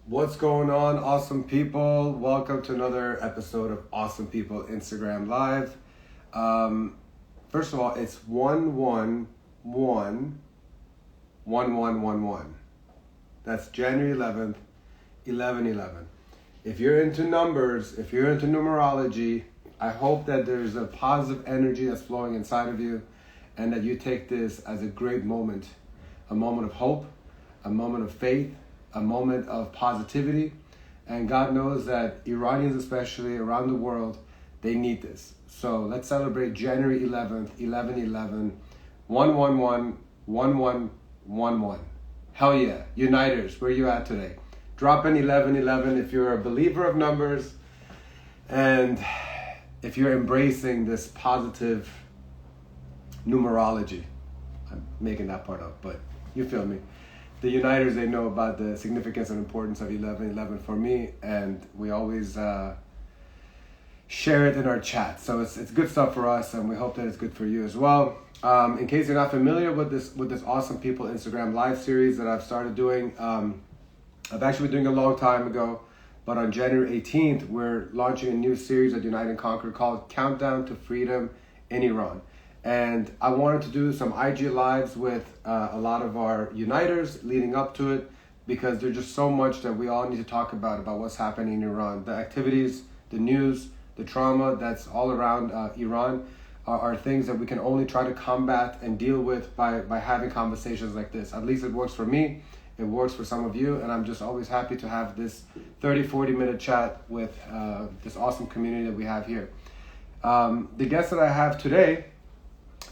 What's going on, awesome people? Welcome to another episode of Awesome People Instagram Live. Um, First of all, it's 1111111. That's January 11th, 1111. If you're into numbers, if you're into numerology, I hope that there's a positive energy that's flowing inside of you and that you take this as a great moment, a moment of hope, a moment of faith, a moment of positivity. And God knows that Iranians, especially around the world, they need this. So let's celebrate January 11th, 1111, 111, 1111. Hell yeah, Uniters, where you at today? Drop in 1111 if you're a believer of numbers and if you're embracing this positive numerology. I'm making that part up, but you feel me. The Uniters, they know about the significance and importance of 1111 for me, and we always share it in our chat. So it's good stuff for us, and we hope that it's good for you as well. In case you're not familiar with this Awesome People Instagram Live series that I've started doing, I've actually been doing a long time ago, but on January 18th, we're launching a new series at Unite and Conquer called Countdown to Freedom in Iran. And I wanted to do some IG lives with a lot of our Uniters leading up to it, because there's just so much that we all need to talk about what's happening in Iran. The activities, the news, the trauma that's all around Iran are things that we can only try to combat and deal with by having conversations like this. At least it works for me. It works for some of you, and I'm just always happy to have this 30-40 minute chat with this awesome community that we have here. The guest that I have today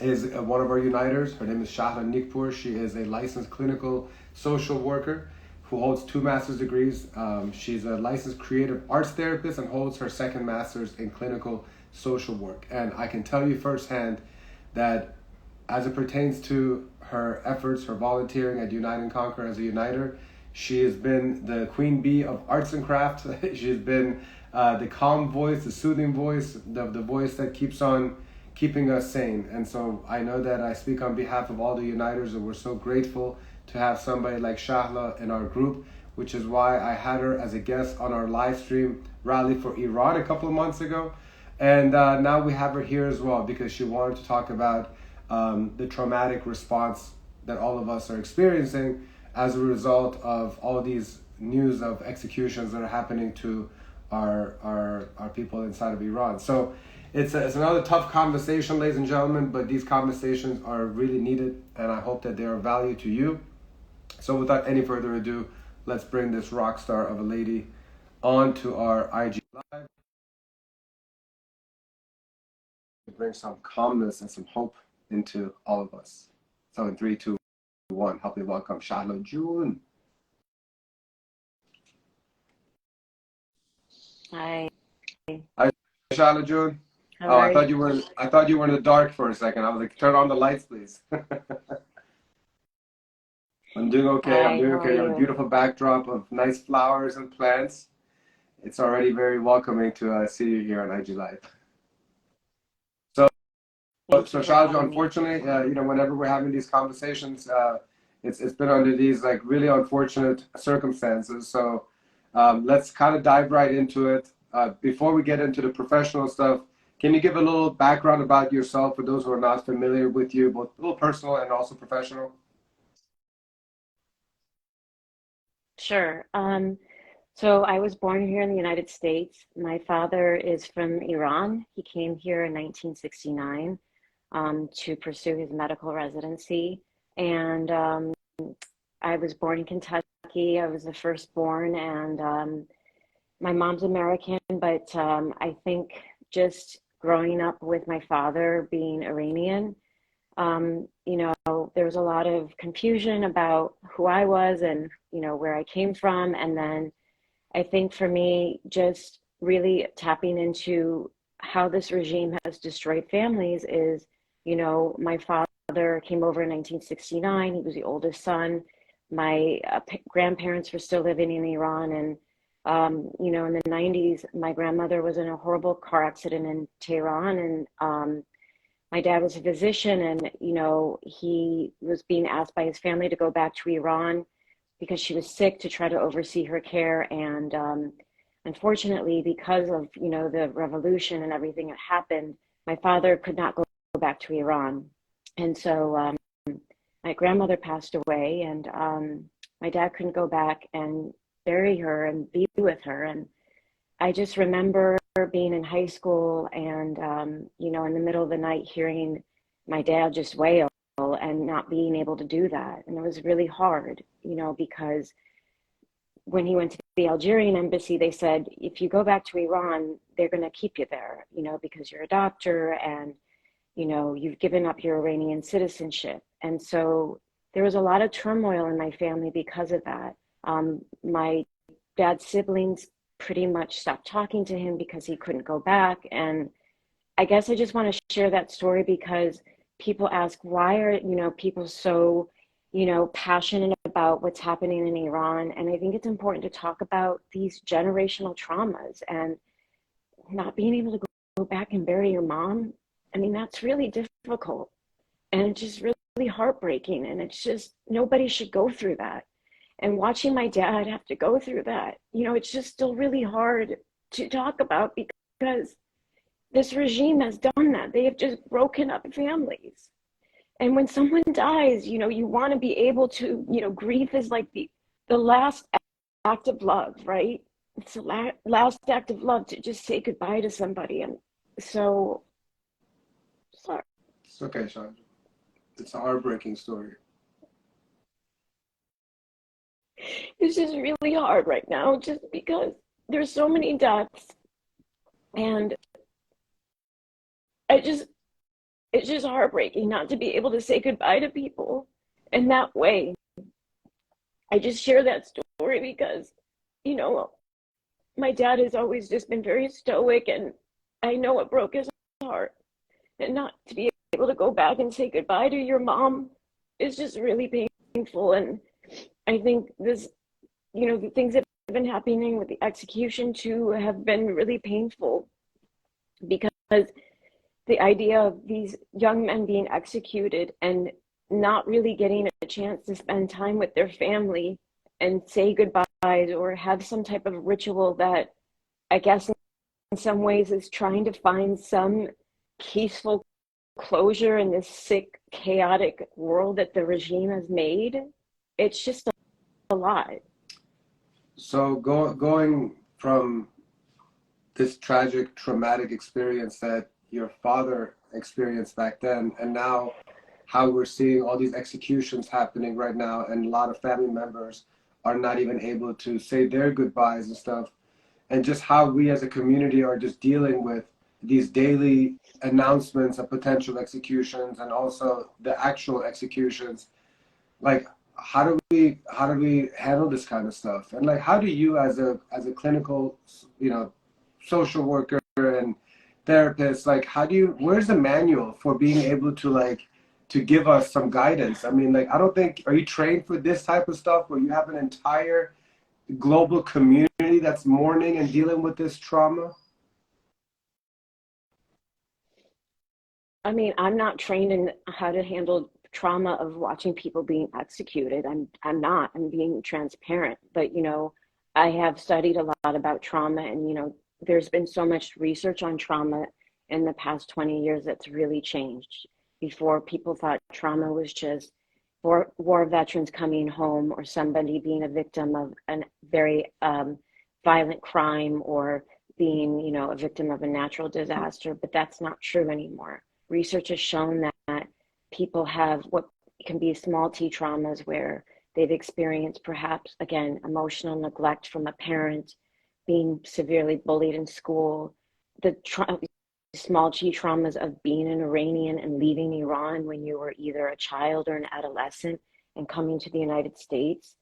is one of our Uniters. Her name is Shahla Nikpour. She is a licensed clinical social worker who holds 2 master's degrees. She's a licensed creative arts therapist and holds her 2nd master's in clinical social work. And I can tell you firsthand that as it pertains to her efforts, her volunteering at Unite and Conquer as a Uniter, she has been the queen bee of arts and crafts. She's been the calm voice, the soothing voice, the voice that keeps on keeping us sane. And so I know that I speak on behalf of all the Uniters, and we're so grateful to have somebody like Shahla in our group, which is why I had her as a guest on our live stream rally for Iran a couple of months ago. And now we have her here as well because she wanted to talk about the traumatic response that all of us are experiencing as a result of all these news of executions that are happening to our people inside of Iran. So it's another tough conversation, ladies and gentlemen, but these conversations are really needed, and I hope that they are of value to you. So without any further ado, let's bring this rock star of a lady onto our IG Live to bring some calmness and some hope into all of us. So in 3, 2, 1, help me welcome Shahla June. Hi. Hi, Shahla June. How Oh, are you? I thought you were in the dark for a second. I was like, turn on the lights, please. I'm doing okay. I'm Hi, doing how are okay. You have a you? beautiful backdrop of nice flowers and plants. It's already very welcoming to see you here on IG Live. So, Thank you for Shahla, having me. unfortunately, whenever we're having these conversations, it's been under these like really unfortunate circumstances. So, let's kind of dive right into it. Before we get into the professional stuff, can you give a little background about yourself for those who are not familiar with you, both a little personal and also professional? Sure. So I was born here in the United States. My father is from Iran. He came here in 1969 to pursue his medical residency. And I was born in Kentucky. I was the firstborn, and my mom's American, but I think just growing up with my father being Iranian, there was a lot of confusion about who I was and, where I came from. And then I think for me, just really tapping into how this regime has destroyed families is, my father came over in 1969. He was the oldest son. My grandparents were still living in Iran. And, in the 90s, my grandmother was in a horrible car accident in Tehran. And my dad was a physician, and, he was being asked by his family to go back to Iran because she was sick, to try to oversee her care. And unfortunately, because of, the revolution and everything that happened, my father could not go back to Iran. And so my grandmother passed away, and my dad couldn't go back and bury her and be with her. And I just remember being in high school and, in the middle of the night, hearing my dad just wail and not being able to do that. And it was really hard, because when he went to the Algerian embassy, they said, if you go back to Iran, they're going to keep you there, because you're a doctor and, you've given up your Iranian citizenship. And so there was a lot of turmoil in my family because of that. My dad's siblings pretty much stopped talking to him because he couldn't go back. And I guess I just want to share that story because people ask, why are, people so, passionate about what's happening in Iran? And I think it's important to talk about these generational traumas and not being able to go back and bury your mom. I mean, that's really difficult, and it's just really heartbreaking. And it's just, nobody should go through that. And watching my dad have to go through that, it's just still really hard to talk about because this regime has done that. They have just broken up families. And when someone dies, you want to be able to, grief is like the last act of love, right? It's the last act of love to just say goodbye to somebody. And so, sorry. It's okay, Chandra. It's a heartbreaking story. It's just really hard right now just because there's so many deaths. And it's just heartbreaking not to be able to say goodbye to people in that way. I just share that story because, my dad has always just been very stoic, and I know it broke his heart. And not to be able to go back and say goodbye to your mom is just really painful. And I think this, the things that have been happening with the execution too have been really painful, because the idea of these young men being executed and not really getting a chance to spend time with their family and say goodbyes or have some type of ritual that I guess in some ways is trying to find some peaceful closure in this sick, chaotic world that the regime has made. It's just a lot. So going from this tragic, traumatic experience that your father experienced back then, and now how we're seeing all these executions happening right now, and a lot of family members are not even able to say their goodbyes and stuff, and just how we as a community are just dealing with these daily announcements of potential executions and also the actual executions. Like, how do we handle this kind of stuff? And like, how do you as a clinical, social worker and therapist, like, where's the manual for being able to give us some guidance? I mean, like, I don't think, are you trained for this type of stuff where you have an entire global community that's mourning and dealing with this trauma? I mean, I'm not trained in how to handle trauma of watching people being executed. I'm being transparent, but I have studied a lot about trauma, and there's been so much research on trauma in the past 20 years that's really changed. Before, people thought trauma was just war veterans coming home or somebody being a victim of a very violent crime or being, a victim of a natural disaster, but that's not true anymore. Research has shown that people have what can be small t traumas where they've experienced perhaps, again, emotional neglect from a parent, being severely bullied in school, the small t traumas of being an Iranian and leaving Iran when you were either a child or an adolescent and coming to the United States.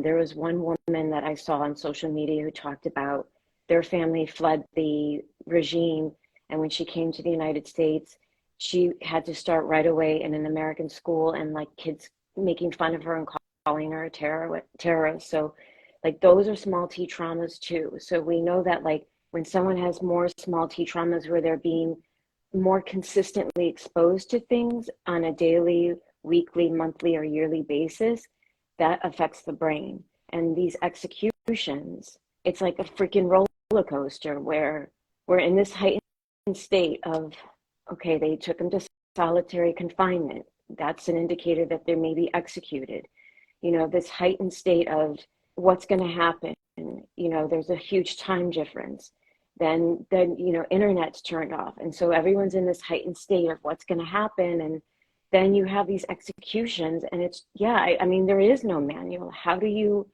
There was one woman that I saw on social media who talked about their family fled the regime, and when she came to the United States, she had to start right away in an American school, and like kids making fun of her and calling her a terrorist. So like those are small t traumas too. So we know that like when someone has more small t traumas where they're being more consistently exposed to things on a daily, weekly, monthly, or yearly basis, that affects the brain. And these executions, it's like a freaking roller coaster where we're in this heightened state of, okay, they took them to solitary confinement. That's an indicator that they may be executed. You know, this heightened state of what's going to happen. You know, there's a huge time difference. Then you know, internet's turned off, and so everyone's in this heightened state of what's going to happen. And then you have these executions, and it's, yeah, I mean, there is no manual. How do you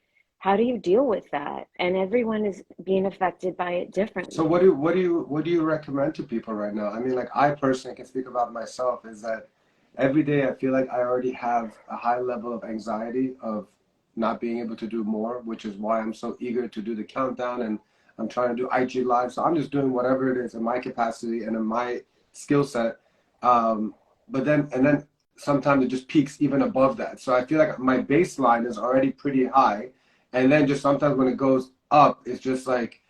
deal with that? And everyone is being affected by it differently. So what do you recommend to people right now? I mean, like, I personally can speak about myself, is that every day I feel like I already have a high level of anxiety of not being able to do more, which is why I'm so eager to do the countdown, and I'm trying to do IG live. So I'm just doing whatever it is in my capacity and in my skill set. But then sometimes it just peaks even above that. So I feel like my baseline is already pretty high, and then just sometimes when it goes up, it's just like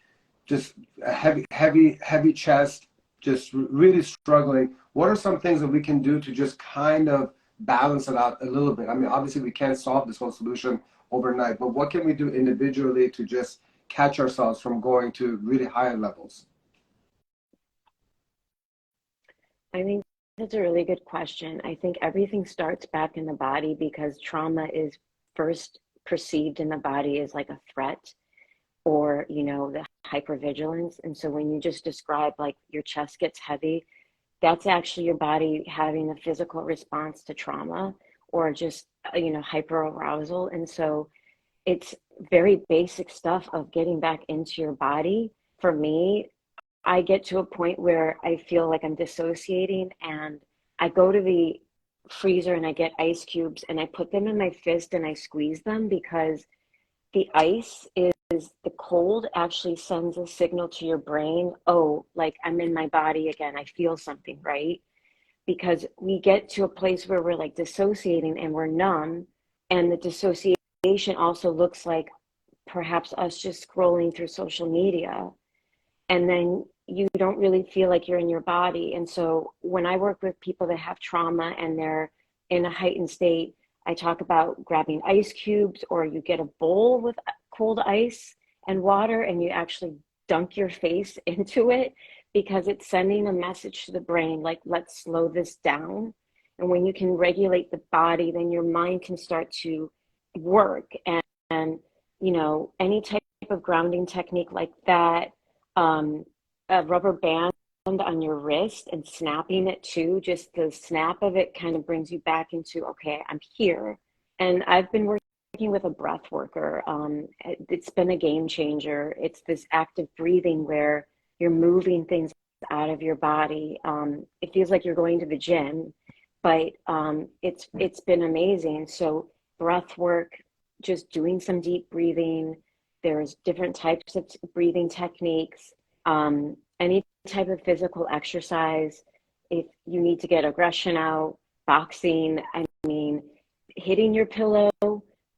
just a heavy chest, just really struggling. What are some things that we can do to just kind of balance it out a little bit? I mean, obviously we can't solve this whole solution overnight, but what can we do individually to just catch ourselves from going to really higher levels? I think that's a really good question. I think everything starts back in the body because trauma is first perceived in the body as like a threat, or, you know, the hypervigilance. And so when you just describe like your chest gets heavy, that's actually your body having a physical response to trauma, or just, you know, hyperarousal. And so it's very basic stuff of getting back into your body. For me, I get to a point where I feel like I'm dissociating, and I go to the freezer and I get ice cubes and I put them in my fist and I squeeze them, because the ice is the cold actually sends a signal to your brain, oh, like I'm in my body again, I feel something, right? Because we get to a place where we're like dissociating and we're numb, and the dissociation also looks like perhaps us just scrolling through social media, and then you don't really feel like you're in your body. And so when I work with people that have trauma and they're in a heightened state, I talk about grabbing ice cubes, or you get a bowl with cold ice and water and you actually dunk your face into it, because it's sending a message to the brain like, let's slow this down. And when you can regulate the body, then your mind can start to work. And you know, any type of grounding technique like that, a rubber band on your wrist and snapping it too, just the snap of it kind of brings you back into, okay, I'm here. And I've been working with a breath worker. It's been a game changer. It's this active breathing where you're moving things out of your body. It feels like you're going to the gym, but it's been amazing. So breath work, just doing some deep breathing. There's different types of breathing techniques. Any type of physical exercise. If you need to get aggression out, boxing, I mean, hitting your pillow,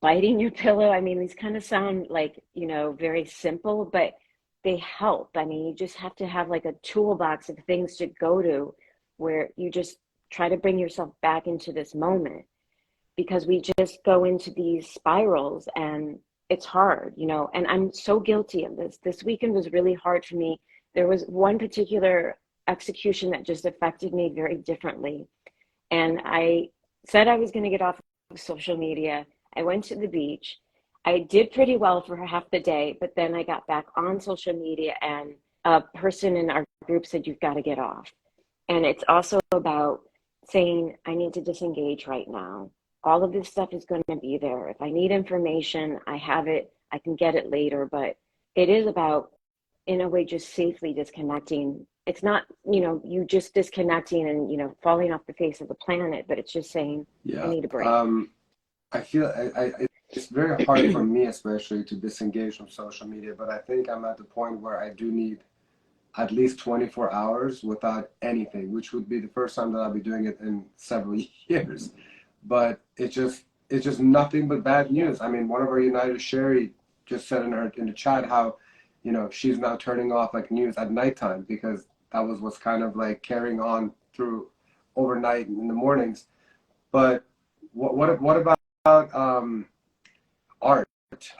biting your pillow. I mean, these kind of sound like, you know, very simple, but they help. I mean, you just have to have like a toolbox of things to go to where you just try to bring yourself back into this moment, because we just go into these spirals and it's hard, you know, and I'm so guilty of this. This weekend was really hard for me. There was one particular execution that just affected me very differently. And I said I was going to get off of social media. I went to the beach. I did pretty well for half the day, but then I got back on social media and a person in our group said, you've got to get off. And it's also about saying, I need to disengage right now. All of this stuff is going to be there. If I need information, I have it. I can get it later. But it is about, in a way, just safely disconnecting. It's not, you know, you just disconnecting and, you know, falling off the face of the planet, but it's just saying, I Yeah. need a break. I feel it's very hard for me, especially, to disengage from social media, but I think I'm at the point where I do need at least 24 hours without anything, which would be the first time that I'll be doing it in several years. But it's just nothing but bad news. I mean, one of our United, Sherry, just said in the chat how, you know, she's now turning off like news at nighttime because that was what's kind of like carrying on through overnight and in the mornings. But what about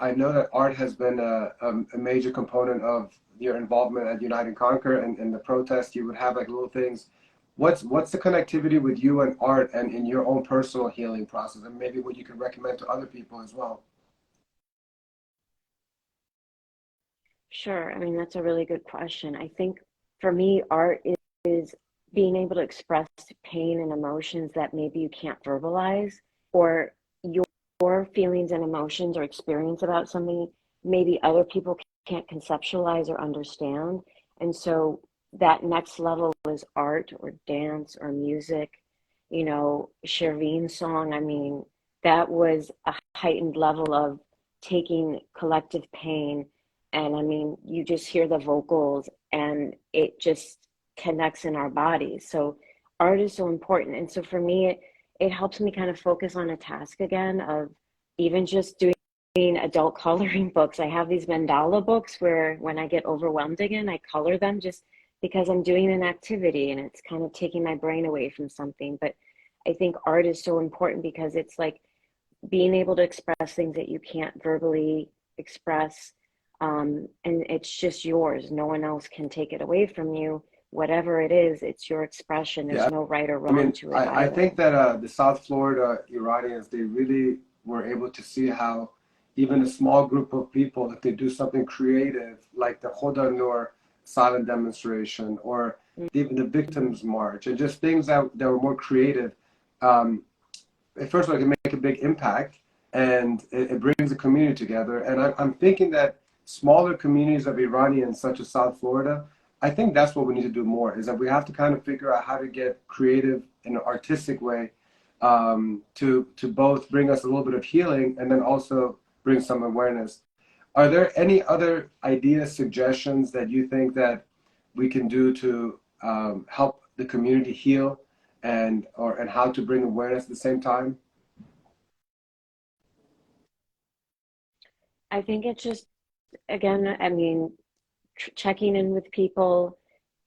I know that art has been a major component of your involvement at Unite and Conquer and the protest. You would have like little things. What's the connectivity with you and art and in your own personal healing process, and maybe what you could recommend to other people as well? Sure. I mean, that's a really good question. I think for me, is being able to express pain and emotions that maybe you can't verbalize, or your feelings and emotions or experience about something, maybe other people can't conceptualize or understand. And so that next level is art or dance or music. Shervin's song, I mean, that was a heightened level of taking collective pain. And I mean, you just hear the vocals and it just connects in our bodies. So art is so important. And so for me, it helps me kind of focus on a task again of even just doing adult coloring books. I have these mandala books where when I get overwhelmed again, I color them just because I'm doing an activity and it's kind of taking my brain away from something. But I think art is so important because it's like being able to express things that you can't verbally express. And it's just yours. No one else can take it away from you. Whatever it is, it's your expression. There's Yeah, no right or I wrong mean, to it I either. think that the South Florida Iranians, they really were able to see how even a small group of people, if they do something creative, like the Khoda Noor silent demonstration or even the Mhm. Victims March, and just things that were more creative, um, first of all, it can make a big impact and it brings the community together. And I'm thinking that smaller communities of Iranians, such as South Florida, I think that's what we need to do more, is that we have to kind of figure out how to get creative in an artistic way, to both bring us a little bit of healing and then also bring some awareness. Are there any other ideas, suggestions that you think that we can do to help the community heal and how to bring awareness at the same time? I think it's just, again, I mean, checking in with people,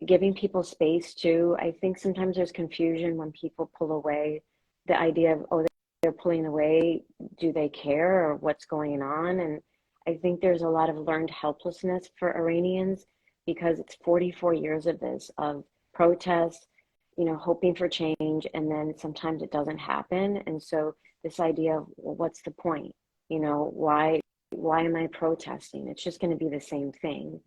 giving people space too. I think sometimes there's confusion when people pull away. The idea of, oh, they're pulling away, do they care or what's going on? And I think there's a lot of learned helplessness for Iranians because it's 44 years of this, of protests, hoping for change, and then sometimes it doesn't happen. And so this idea of, well, what's the point? Why am I protesting? It's just going to be the same thing.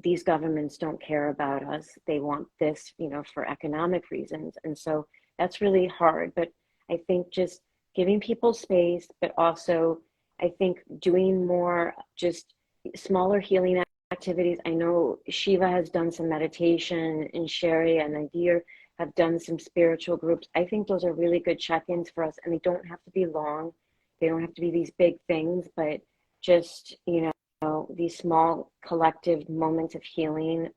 These governments don't care about us. They want this, for economic reasons. And so that's really hard. But I think just giving people space, but also I think doing more just smaller healing activities. I know Shiva has done some meditation, and Sherry and Nadir have done some spiritual groups. I think those are really good check-ins for us, and they don't have to be long. They don't have to be these big things, but just, these small collective moments of healing.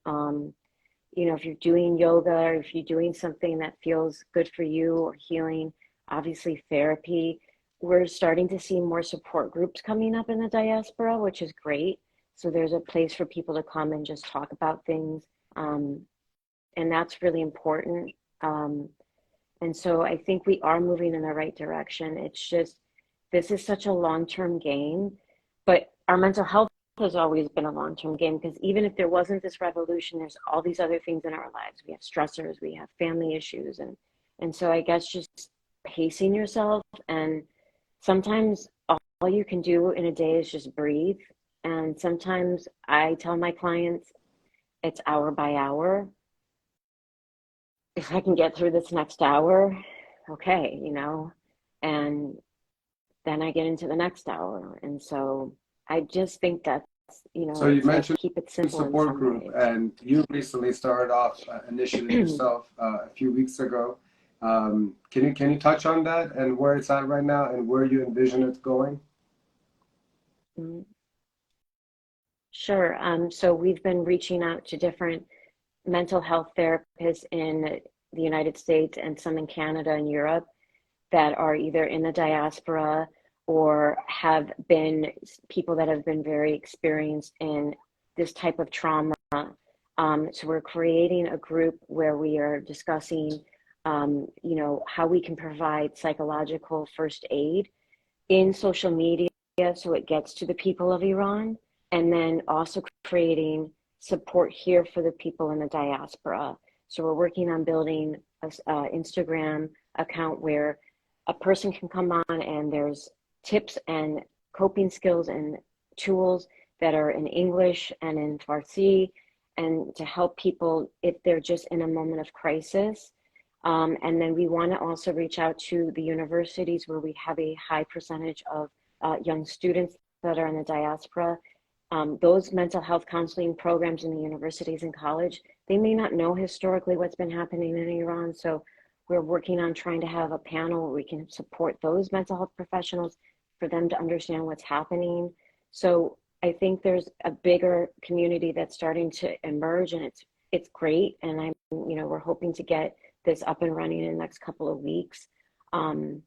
If you're doing yoga or if you're doing something that feels good for you or healing, obviously therapy. We're starting to see more support groups coming up in the diaspora, which is great. So there's a place for people to come and just talk about things. Um, and that's really important. Um, and so I think we are moving in the right direction. It's just, this is such a long-term game, but our mental health has always been a long-term game because even if there wasn't this revolution, there's all these other things in our lives. We have stressors, we have family issues, and so I guess just pacing yourself, and sometimes all you can do in a day is just breathe. And sometimes I tell my clients it's hour by hour. If I can get through this next hour, okay, and then I get into the next hour. And so I just think that's, So you it's like mentioned keep it simple in support some group, ways. and you recently started off an initiative yourself a few weeks ago. Can you touch on that and where it's at right now and where you envision it going? Sure. So we've been reaching out to different mental health therapists in the United States and some in Canada and Europe that are either in the diaspora or have been people that have been very experienced in this type of trauma. So we're creating a group where we are discussing, how we can provide psychological first aid in social media. so it gets to the people of Iran, and then also creating support here for the people in the diaspora. So we're working on building a Instagram account where a person can come on and there's tips and coping skills and tools that are in English and in Farsi, and to help people if they're just in a moment of crisis. And then we want to also reach out to the universities where we have a high percentage of young students that are in the diaspora. Those mental health counseling programs in the universities and college, they may not know historically what's been happening in Iran. So we're working on trying to have a panel where we can support those mental health professionals for them to understand what's happening. So I think there's a bigger community that's starting to emerge, and it's great. And we're hoping to get this up and running in the next couple of weeks. And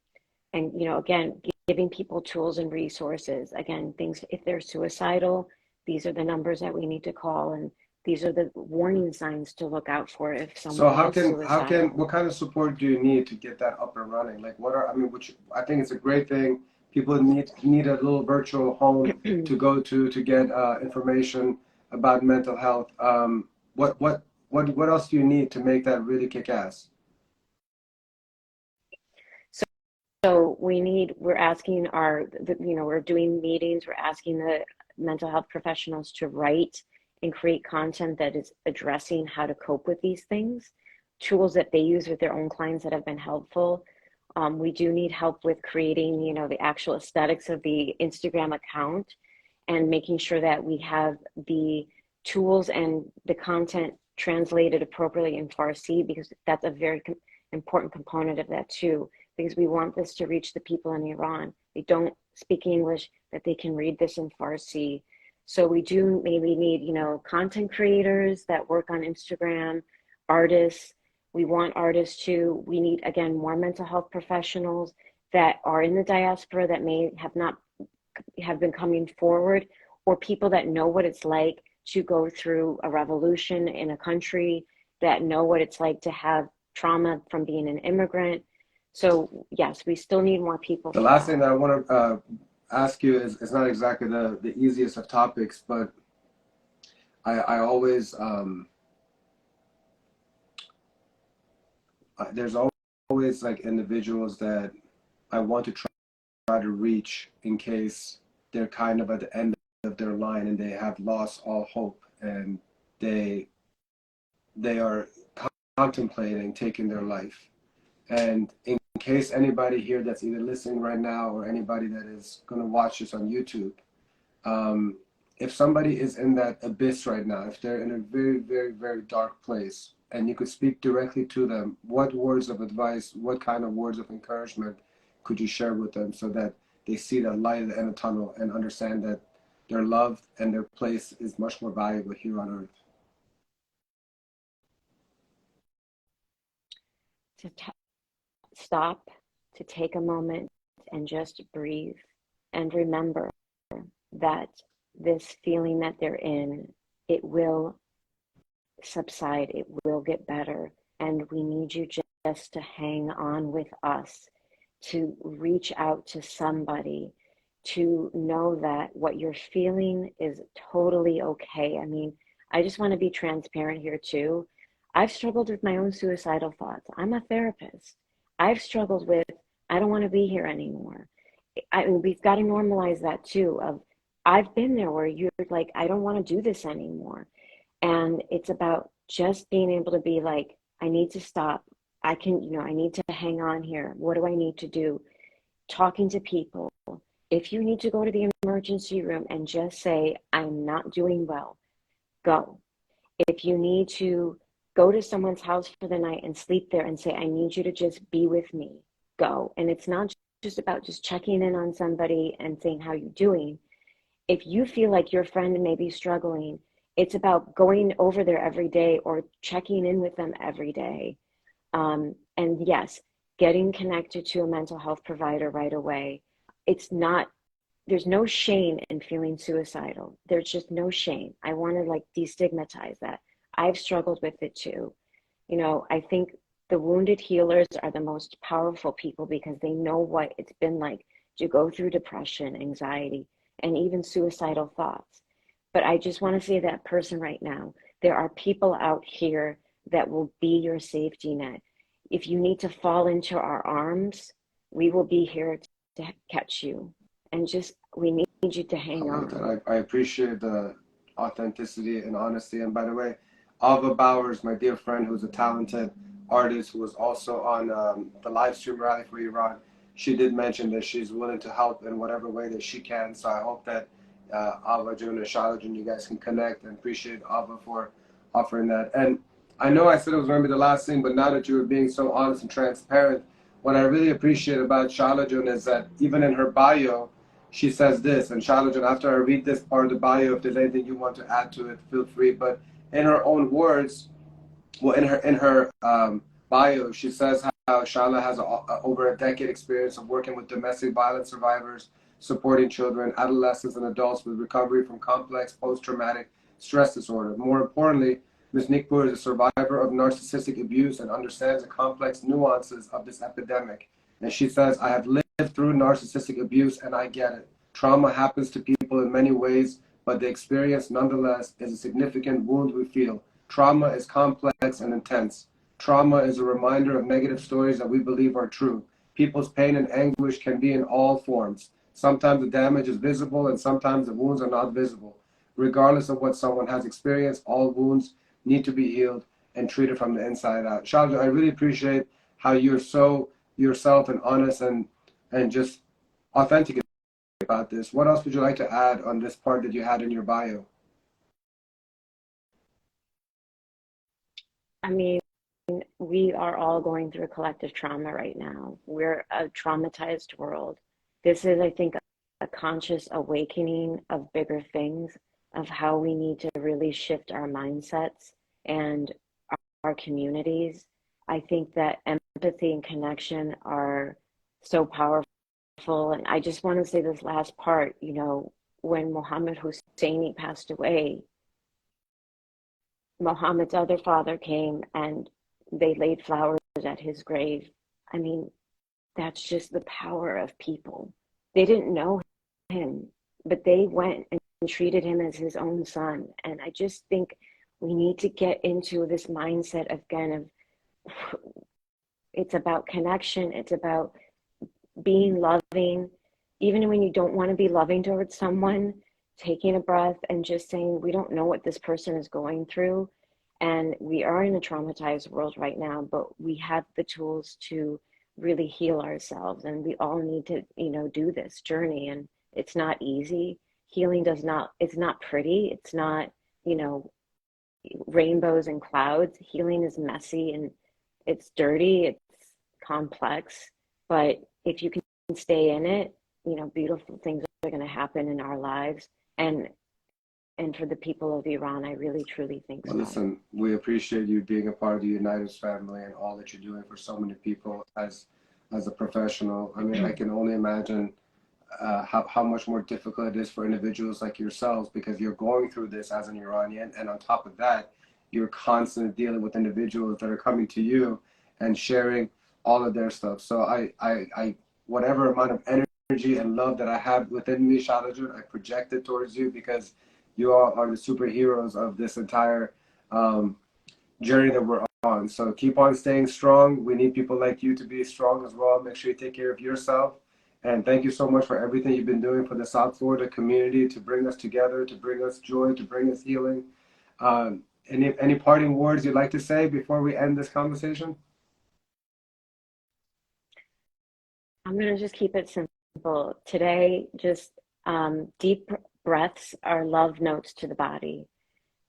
again, giving people tools and resources. Again, things, if they're suicidal, these are the numbers that we need to call, and these are the warning signs to look out for if someone is suicidal. What kind of support do you need to get that up and running? Like, which I think it's a great thing. People need a little virtual home to go to get information about mental health. What else do you need to make that really kick ass? So we're asking we're doing meetings, we're asking the mental health professionals to write and create content that is addressing how to cope with these things, tools that they use with their own clients that have been helpful. We do need help with creating, the actual aesthetics of the Instagram account and making sure that we have the tools and the content translated appropriately in Farsi, because that's a very important component of that too, because we want this to reach the people in Iran. They don't speak English, that they can read this in Farsi. So we do maybe need, content creators that work on Instagram, artists. We want artists too. We need, again, more mental health professionals that are in the diaspora that may have been coming forward, or people that know what it's like to go through a revolution in a country, that know what it's like to have trauma from being an immigrant. So yes, we still need more people. The last thing that I want to ask you is not exactly the easiest of topics, but I always there's always like individuals that I want to try to reach in case they're kind of at the end of their line and they have lost all hope, and they are contemplating taking their life. And in case anybody here that's either listening right now or anybody that is going to watch this on YouTube, if somebody is in that abyss right now, if they're in a very, very, very dark place, and you could speak directly to them, what words of advice, what kind of words of encouragement could you share with them so that they see the light at the end of the tunnel and understand that they're loved and their place is much more valuable here on earth? To stop, to take a moment and just breathe, and remember that this feeling that they're in, it will subside, it will get better, and we need you just to hang on with us, to reach out to somebody, to know that what you're feeling is totally okay. I mean, I just want to be transparent here too. I've struggled with my own suicidal thoughts. I'm a therapist. I've struggled with, I don't want to be here anymore. We've got to normalize that too, of I've been there where you're like, I don't want to do this anymore. And it's about just being able to be like, I need to stop. I need to hang on here. What do I need to do? Talking to people. If you need to go to the emergency room and just say, I'm not doing well, go. If you need to go to someone's house for the night and sleep there and say, I need you to just be with me, go. And it's not just about just checking in on somebody and saying, how you doing? If you feel like your friend may be struggling, it's about going over there every day or checking in with them every day. And yes, getting connected to a mental health provider right away. There's no shame in feeling suicidal. There's just no shame. I want to destigmatize that. I've struggled with it too. I think the wounded healers are the most powerful people because they know what it's been like to go through depression, anxiety, and even suicidal thoughts. But I just want to say that person right now, there are people out here that will be your safety net. If you need to fall into our arms, we will be here to catch you. And just, we need you to I hang like on. that. I appreciate the authenticity and honesty. And by the way, Alva Bowers, my dear friend, who's a talented artist who was also on the live stream rally for Iran, she did mention that she's willing to help in whatever way that she can. So I hope that Alva June and Shahla June, you guys can connect, and appreciate Alva for offering that. And I know I said it was going to be the last thing, but now that you were being so honest and transparent, what I really appreciate about Shahla June is that even in her bio, she says this, and Shahla, after I read this part of the bio, if there's anything you want to add to it, feel free. But in her own words, well, in her bio, she says how Shahla has over a decade experience of working with domestic violence survivors, supporting children, adolescents, and adults with recovery from complex post-traumatic stress disorder. More importantly, Ms. Nikpour is a survivor of narcissistic abuse and understands the complex nuances of this epidemic. And she says, I have lived through narcissistic abuse and I get it. Trauma happens to people in many ways, but the experience nonetheless is a significant wound we feel. Trauma is complex and intense. Trauma is a reminder of negative stories that we believe are true. People's pain and anguish can be in all forms. Sometimes the damage is visible and sometimes the wounds are not visible. Regardless of what someone has experienced, all wounds need to be healed and treated from the inside out. Shahla, I really appreciate how you're so yourself and honest and just authentic about this. What else would you like to add on this part that you had in your bio? I mean, we are all going through a collective trauma right now. We're a traumatized world. This is, I think, a conscious awakening of bigger things, of how we need to really shift our mindsets and our communities. I think that empathy and connection are so powerful. And I just want to say this last part, you know, when Mohammed Husseini passed away, Mohammed's other father came and they laid flowers at his grave. I mean, that's just the power of people. They didn't know him, but they went and treated him as his own son. And I just think we need to get into this mindset again of it's about connection, it's about being loving, even when you don't want to be loving towards someone, taking a breath and just saying, we don't know what this person is going through. And we are in a traumatized world right now, but we have the tools to really heal ourselves. And we all need to, you know, do this journey. And it's not easy. Healing it's not pretty. It's not, you know, rainbows and clouds. Healing is messy and it's dirty. It's complex. But if you can stay in it, you know, beautiful things are going to happen in our lives. And for the people of Iran, I really, truly think so. Well, listen, we appreciate you being a part of the United family and all that you're doing for so many people as a professional. I mean, I can only imagine how much more difficult it is for individuals like yourselves, because you're going through this as an Iranian, and on top of that, you're constantly dealing with individuals that are coming to you and sharing all of their stuff. So I whatever amount of energy and love that I have within me, Shahla, I project it towards you, because you all are the superheroes of this entire journey that we're on. So keep on staying strong. We need people like you to be strong as well. Make sure you take care of yourself. And thank you so much for everything you've been doing for the South Florida community, to bring us together, to bring us joy, to bring us healing. Any parting words you'd like to say before we end this conversation? I'm going to just keep it simple. Today, just deep breaths are love notes to the body.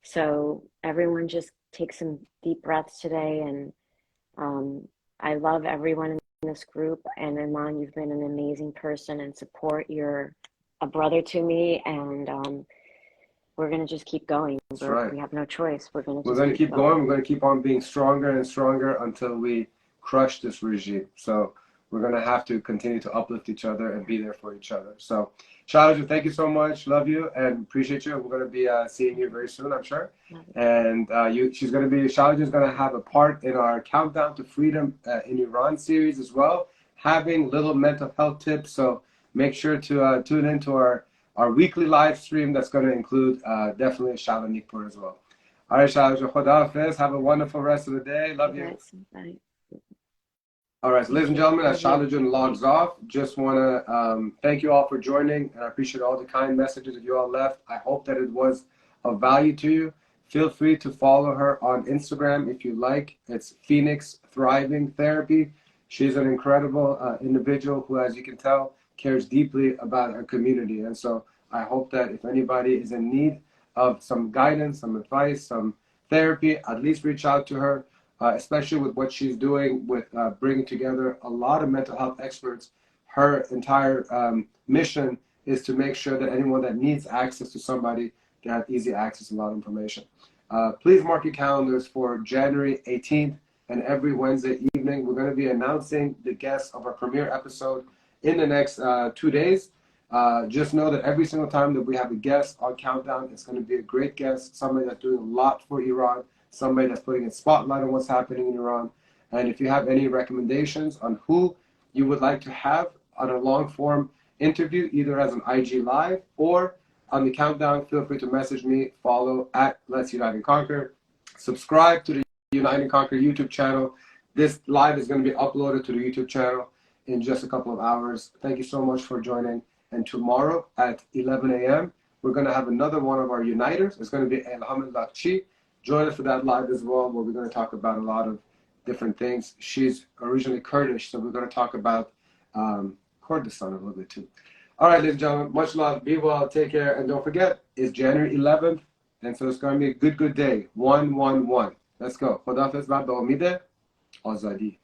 So everyone just take some deep breaths today. And I love everyone in this group. And Iman, you've been an amazing person and support. You're a brother to me. And we're going to just keep going. That's right. We have no choice. We're going to keep going. We're going to keep on being stronger and stronger until we crush this regime. So we're going to have to continue to uplift each other and be there for each other. So, Shahla, thank you so much. Love you and appreciate you. We're going to be seeing you very soon, I'm sure. And Shahla is going to have a part in our Countdown to Freedom in Iran series as well, having little mental health tips. So make sure to tune into our weekly live stream that's going to include definitely Shahla Nikpour as well. All right, Shahla, Khuda Hafiz. Have a wonderful rest of the day. Love you. Bye. All right, so ladies and gentlemen, as Shahla Jun logs off, just want to thank you all for joining, and I appreciate all the kind messages that you all left. I hope that it was of value to you. Feel free to follow her on Instagram if you like. It's Phoenix Thriving Therapy. She's an incredible individual who, as you can tell, cares deeply about her community. And so I hope that if anybody is in need of some guidance, some advice, some therapy, at least reach out to her. Especially with what she's doing with bringing together a lot of mental health experts. Her entire mission is to make sure that anyone that needs access to somebody can have easy access to a lot of information. Please mark your calendars for January 18th, and every Wednesday evening, we're going to be announcing the guests of our premiere episode in the next 2 days. Just know that every single time that we have a guest on Countdown, it's going to be a great guest, somebody that's doing a lot for Iran, somebody that's putting a spotlight on what's happening in Iran. And if you have any recommendations on who you would like to have on a long form interview, either as an IG Live or on the Countdown, feel free to message me, follow at Let's Unite and Conquer, subscribe to the Unite and Conquer YouTube channel. This live is going to be uploaded to the YouTube channel in just a couple of hours. Thank you so much for joining. And tomorrow at 11 a.m., we're going to have another one of our uniters. It's going to be Elham Lakchi. Join us for that live as well, where we're going to talk about a lot of different things. She's originally Kurdish, so we're going to talk about Kurdistan a little bit too. All right, ladies and gentlemen, much love. Be well. Take care. And don't forget, it's January 11th, and so it's going to be a good day. 111. Let's go. Khuda Hafiz. Ba umid azadi.